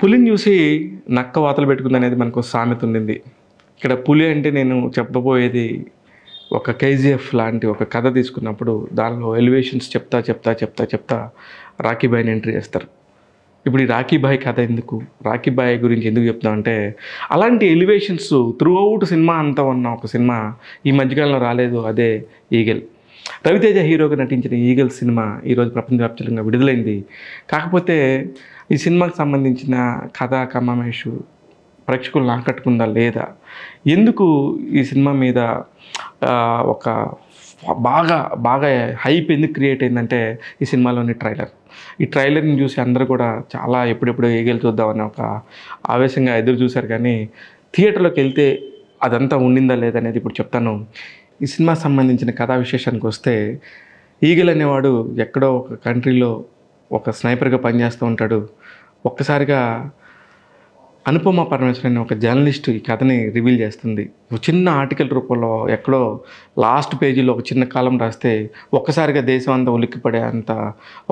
పులిని చూసి నక్క వాతలు పెట్టుకుందనేది మనకు సామెత ఉండింది. ఇక్కడ పులి అంటే నేను చెప్పబోయేది ఒక కేజీఎఫ్ లాంటి ఒక కథ తీసుకున్నప్పుడు దానిలో ఎలివేషన్స్ చెప్తా రాకీ భాయ్ని ఎంట్రీ చేస్తారు. ఇప్పుడు ఈ రాకీ భాయ్ కథ ఎందుకు, రాకీ భాయ్ గురించి ఎందుకు చెప్తామంటే అలాంటి ఎలివేషన్స్ త్రూ అవుట్ సినిమా అంతా ఉన్న ఒక సినిమా ఈ మధ్యకాలంలో రాలేదు. అదే ఈగల్. రవితేజ హీరోగా నటించిన ఈగల్ సినిమా ఈరోజు ప్రపంచవ్యాప్తంగా విడుదలైంది. కాకపోతే ఈ సినిమాకి సంబంధించిన కథ కమామేషు ప్రేక్షకులను ఆకట్టుకుందా లేదా, ఎందుకు ఈ సినిమా మీద ఒక బాగా హైప్ ఎందుకు క్రియేట్ అయిందంటే ఈ సినిమాలోని ఈ ట్రైలర్ని చూసి అందరూ కూడా చాలా ఎప్పుడెప్పుడు ఈగల్ చూద్దామని ఒక ఆవేశంగా ఎదురు చూశారు. కానీ థియేటర్లోకి వెళ్తే అదంతా ఉండిందా లేదనేది ఇప్పుడు చెప్తాను. ఈ సినిమా సంబంధించిన కథా విశేషానికి వస్తే, ఈగల్ అనేవాడు ఎక్కడో ఒక కంట్రీలో ఒక స్నైపర్గా పనిచేస్తూ ఉంటాడు. ఒక్కసారిగా అనుపమ పరమేశ్వరన్ అనే ఒక జర్నలిస్ట్ ఈ కథని రివీల్ చేస్తుంది. ఒక చిన్న ఆర్టికల్ రూపంలో ఎక్కడో లాస్ట్ పేజీలో ఒక చిన్న కాలం రాస్తే ఒక్కసారిగా దేశం అంతా ఉలిక్కిపడే అంత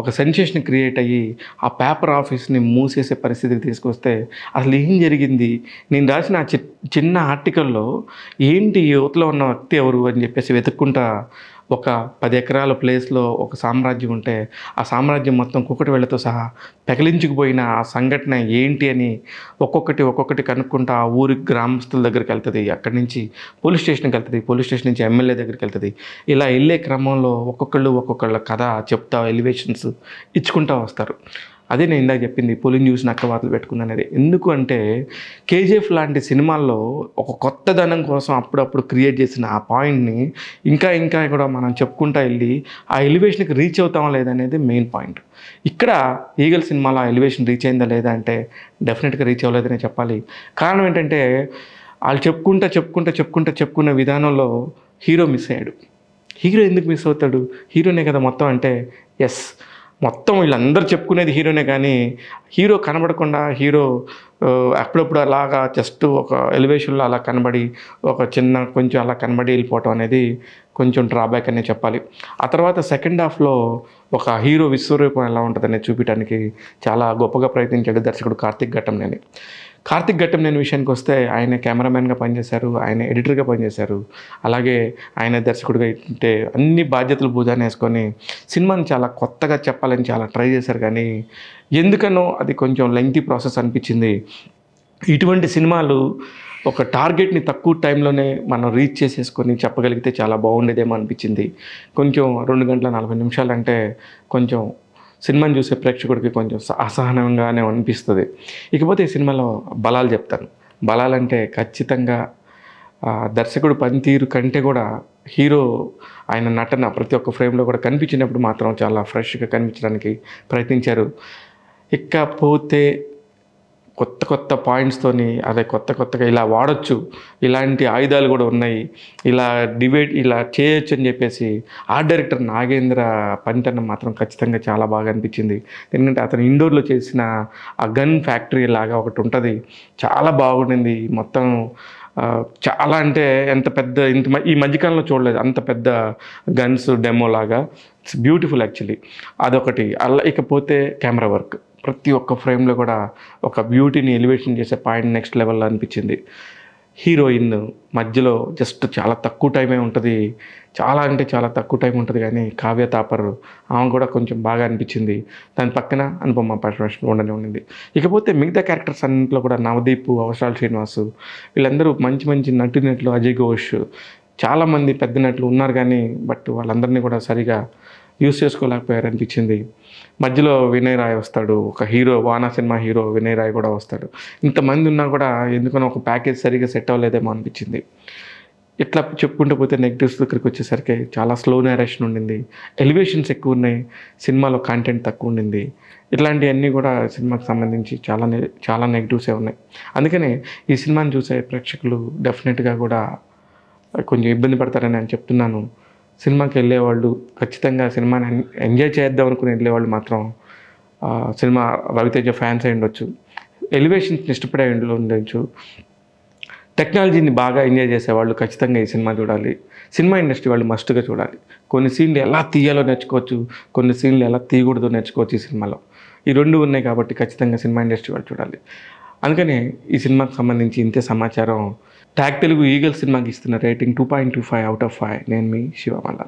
ఒక సెన్సేషన్ క్రియేట్ అయ్యి ఆ పేపర్ ఆఫీస్ని మూసేసే పరిస్థితికి తీసుకొస్తే అసలు ఏం జరిగింది, నేను రాసిన ఆ చిన్న ఆర్టికల్లో ఏంటి, యువతలో ఉన్న వ్యక్తి ఎవరు అని చెప్పేసి వెతుక్కుంటా ఒక 10 ఎకరాల ప్లేస్లో ఒక సామ్రాజ్యం ఉంటే ఆ సామ్రాజ్యం మొత్తం కుక్కటి వేళ్ళతో సహా పెకలించుకుపోయిన ఆ సంఘటన ఏంటి అని ఒక్కొక్కటి కనుక్కుంటా ఆ ఊరి గ్రామస్తుల దగ్గరికి వెళ్తుంది. అక్కడి నుంచి పోలీస్ స్టేషన్కి వెళ్తుంది, పోలీస్ స్టేషన్ నుంచి ఎమ్మెల్యే దగ్గరికి వెళ్తుంది. ఇలా వెళ్ళే క్రమంలో ఒక్కొక్కళ్ళ కథ చెప్తా ఎలివేషన్స్ ఇచ్చుకుంటూ వస్తారు. అదే నేను ఇందాక చెప్పింది, పులిని చూసి నక్క వాతలు పెట్టుకుందనేది. ఎందుకు అంటే కేజీఎఫ్ లాంటి సినిమాల్లో ఒక కొత్తదనం కోసం అప్పుడప్పుడు క్రియేట్ చేసిన ఆ పాయింట్ని ఇంకా కూడా మనం చెప్పుకుంటా వెళ్ళి ఆ ఎలివేషన్కి రీచ్ అవుతామా లేదనేది మెయిన్ పాయింట్. ఇక్కడ ఈగల్ సినిమాలో ఆ ఎలివేషన్ రీచ్ అయిందా లేదా అంటే డెఫినెట్గా రీచ్ అవ్వలేదనే చెప్పాలి. కారణం ఏంటంటే వాళ్ళు చెప్పుకున్న విధానంలో హీరో మిస్ అయ్యాడు. హీరో ఎందుకు మిస్ అవుతాడు, హీరోనే కదా మొత్తం అంటే ఎస్, మొత్తం వీళ్ళందరూ చెప్పుకునేది హీరోనే. కానీ హీరో కనబడకుండా హీరో అప్పుడప్పుడు అలాగా జస్ట్ ఒక ఎలివేషన్లో అలా కనబడి కొంచెం అలా కనబడి వెళ్ళిపోవటం అనేది కొంచెం డ్రాబ్యాక్ అనే చెప్పాలి. ఆ తర్వాత సెకండ్ హాఫ్లో ఒక హీరో విశ్వరూపం ఎలా ఉంటుందనే చూపించడానికి చాలా గొప్పగా ప్రయత్నించాడు దర్శకుడు కార్తిక్ ఘట్టంనేని విషయానికి వస్తే ఆయన కెమెరామెన్గా పనిచేశారు, ఆయన ఎడిటర్గా పనిచేశారు, అలాగే ఆయన దర్శకుడిగా అంటే అన్ని బాధ్యతలు భుజాన్ని వేసుకొని సినిమాని చాలా కొత్తగా చెప్పాలని చాలా ట్రై చేశారు. కానీ ఎందుకనో అది కొంచెం లెంగ్తీ ప్రాసెస్ అనిపించింది. ఇటువంటి సినిమాలు ఒక టార్గెట్ని తక్కువ టైంలోనే మనం రీచ్ చేసేసుకొని చెప్పగలిగితే చాలా బాగుండేదేమో అనిపించింది. కొంచెం 2 గంటల 40 నిమిషాలు అంటే కొంచెం సినిమాని చూసే ప్రేక్షకుడికి కొంచెం అసహనంగానే అనిపిస్తుంది. ఇకపోతే ఈ సినిమాలో బలాలు చెప్తాను. బలాలంటే ఖచ్చితంగా దర్శకుడు పనితీరు కంటే కూడా హీరో ఆయన నటన ప్రతి ఒక్క ఫ్రేమ్లో కూడా కనిపించినప్పుడు మాత్రం చాలా ఫ్రెష్గా కనిపించడానికి ప్రయత్నించారు. ఇకపోతే కొత్త పాయింట్స్తోని అదే కొత్తగా ఇలా వాడచ్చు, ఇలాంటి ఆయుధాలు కూడా ఉన్నాయి, ఇలా చేయొచ్చు అని చెప్పేసి ఆర్ట్ డైరెక్టర్ నాగేంద్ర పనితనం మాత్రం ఖచ్చితంగా చాలా బాగా అనిపించింది. ఎందుకంటే అతను ఇండోర్లో చేసిన ఆ గన్ ఫ్యాక్టరీ లాగా ఒకటి ఉంటుంది, చాలా బాగుండింది. మొత్తం చాలా అంటే ఈ మధ్యకాలంలో చూడలేదు అంత పెద్ద గన్స్ డెమో లాగా. ఇట్స్ బ్యూటిఫుల్ యాక్చువల్లీ, అదొకటి. ఇకపోతే కెమెరా వర్క్ ప్రతి ఒక్క ఫ్రేమ్లో కూడా ఒక బ్యూటీని ఎలివేషన్ చేసే పాయింట్ నెక్స్ట్ లెవెల్లో అనిపించింది. హీరోయిన్ మధ్యలో జస్ట్ చాలా తక్కువ టైమే ఉంటుంది, చాలా తక్కువ టైం ఉంటుంది. కానీ కావ్య తాపర్ ఆమె కూడా కొంచెం బాగా అనిపించింది. దాని పక్కన అనుపమ పరమేశ్వరన్ ఉండింది. ఇకపోతే మిగతా క్యారెక్టర్స్ అన్నింటిలో కూడా నవదీప్, అవసరాల శ్రీనివాసు వీళ్ళందరూ మంచి నటులు, అజయ్ ఘోష్ చాలామంది పెద్ద నటులు ఉన్నారు. కానీ బట్ వాళ్ళందరినీ కూడా సరిగా యూస్ చేసుకోలేకపోయారు అనిపించింది. మధ్యలో వినయ్ రాయ్ వస్తాడు, ఒక హీరో, వానా సినిమా హీరో వినయ్ రాయ్ కూడా వస్తాడు. ఇంతమంది ఉన్నా కూడా ఎందుకనో ఒక ప్యాకేజ్ సరిగా సెట్ అవ్వలేదేమో అనిపించింది. ఇట్లా చెప్పుకుంటూ పోతే నెగిటివ్స్ దగ్గరికి వచ్చేసరికి చాలా స్లో నేరేషన్ ఉండింది, ఎలివేషన్స్ ఎక్కువ ఉన్నాయి, సినిమాలో కంటెంట్ తక్కువ ఉండింది. ఇట్లాంటివన్నీ కూడా సినిమాకి సంబంధించి చాలా నెగిటివ్సే ఉన్నాయి. అందుకనే ఈ సినిమాని చూసే ప్రేక్షకులు డెఫినెట్గా కూడా కొంచెం ఇబ్బంది పడతారని నేను చెప్తున్నాను. సినిమాకి వెళ్ళేవాళ్ళు ఖచ్చితంగా సినిమాని ఎంజాయ్ చేద్దాం అనుకుని వెళ్ళేవాళ్ళు మాత్రం సినిమా రవితేజ ఫ్యాన్స్ అయి ఉండొచ్చు, ఎలివేషన్స్ని ఇష్టపడే ఉండొచ్చు, టెక్నాలజీని బాగా ఎంజాయ్ చేసేవాళ్ళు ఖచ్చితంగా ఈ సినిమా చూడాలి. సినిమా ఇండస్ట్రీ వాళ్ళు మస్ట్గా చూడాలి. కొన్ని సీన్లు ఎలా తీయాలో నేర్చుకోవచ్చు, కొన్ని సీన్లు ఎలా తీయకూడదో నేర్చుకోవచ్చు ఈ సినిమాలో. ఈ 2 ఉన్నాయి కాబట్టి ఖచ్చితంగా సినిమా ఇండస్ట్రీ వాళ్ళు చూడాలి. అందుకనే ఈ సినిమాకి సంబంధించి ఇంతే సమాచారం. ట్యాగ్ తెలుగు ఈగల్ సినిమాకి ఇస్తున్న రేటింగ్ 2.25 out of 5. నేను మీ శివ మల్లాల.